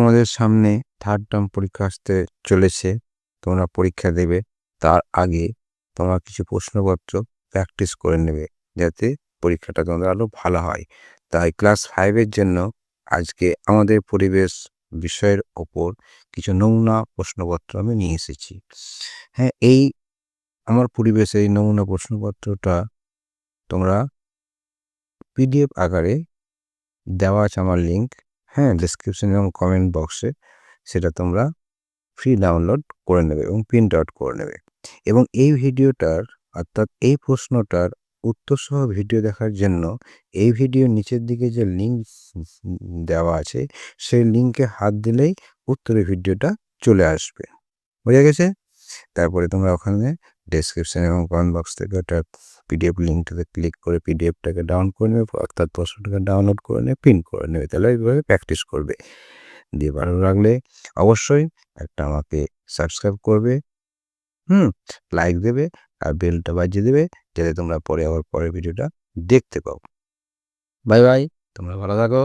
তোমাদের সামনে third term পরীক্ষা আসতে চলেছে, তোমরা পরীক্ষা দেবে। তার আগে তোমরা কিছু প্রশ্নপত্র প্র্যাকটিস করে নেবে, যাতে পরীক্ষাটা তোমাদের আরও ভালো হয়। তাই ক্লাস 5-এর জন্য আজকে আমাদের পরিবেশ বিষয়ের ওপর কিছু নমুনা প্রশ্নপত্র আমি নিয়ে এসেছি। হ্যাঁ, এই আমার পরিবেশে এই নমুনা প্রশ্নপত্রটা তোমরা পিডিএফ আকারে দেওয়া আছে আমার লিঙ্ক, ডেসক্রিপশন এবং কমেন্ট বক্সে, সেটা তোমরা ফ্রি ডাউনলোড করে নেবে এবং প্রিন্ট আউট করে নেবে। এবং এই ভিডিওটার অর্থাৎ এই প্রশ্নটার উত্তর সহ ভিডিও দেখার জন্য এই ভিডিওর নিচের দিকে যে লিঙ্ক দেওয়া আছে সেই লিঙ্কে হাত দিলেই উত্তরের ভিডিওটা চলে আসবে। বোঝা গেছে? তারপরে তোমরা ওখানে ডেসক্রিপশন এবং কমেন্ট বক্স থেকে ওটা পিডিএফ লিঙ্কটাতে ক্লিক করে পিডিএফটাকে ডাউন করে নেবে, অর্থাৎ প্রশ্নটাকে ডাউনলোড করে নেবে, প্রিন্ট করে নেবে। তাহলে এইভাবে প্র্যাকটিস করবে। দিয়ে ভালো লাগলে অবশ্যই একটা আমাকে সাবস্ক্রাইব করবে, লাইক দেবে আর বেলটা বাজিয়ে দেবে, যাতে তোমরা পরে আবার পরের ভিডিওটা দেখতে পাও। বাই বাই, তোমরা ভালো থাকো।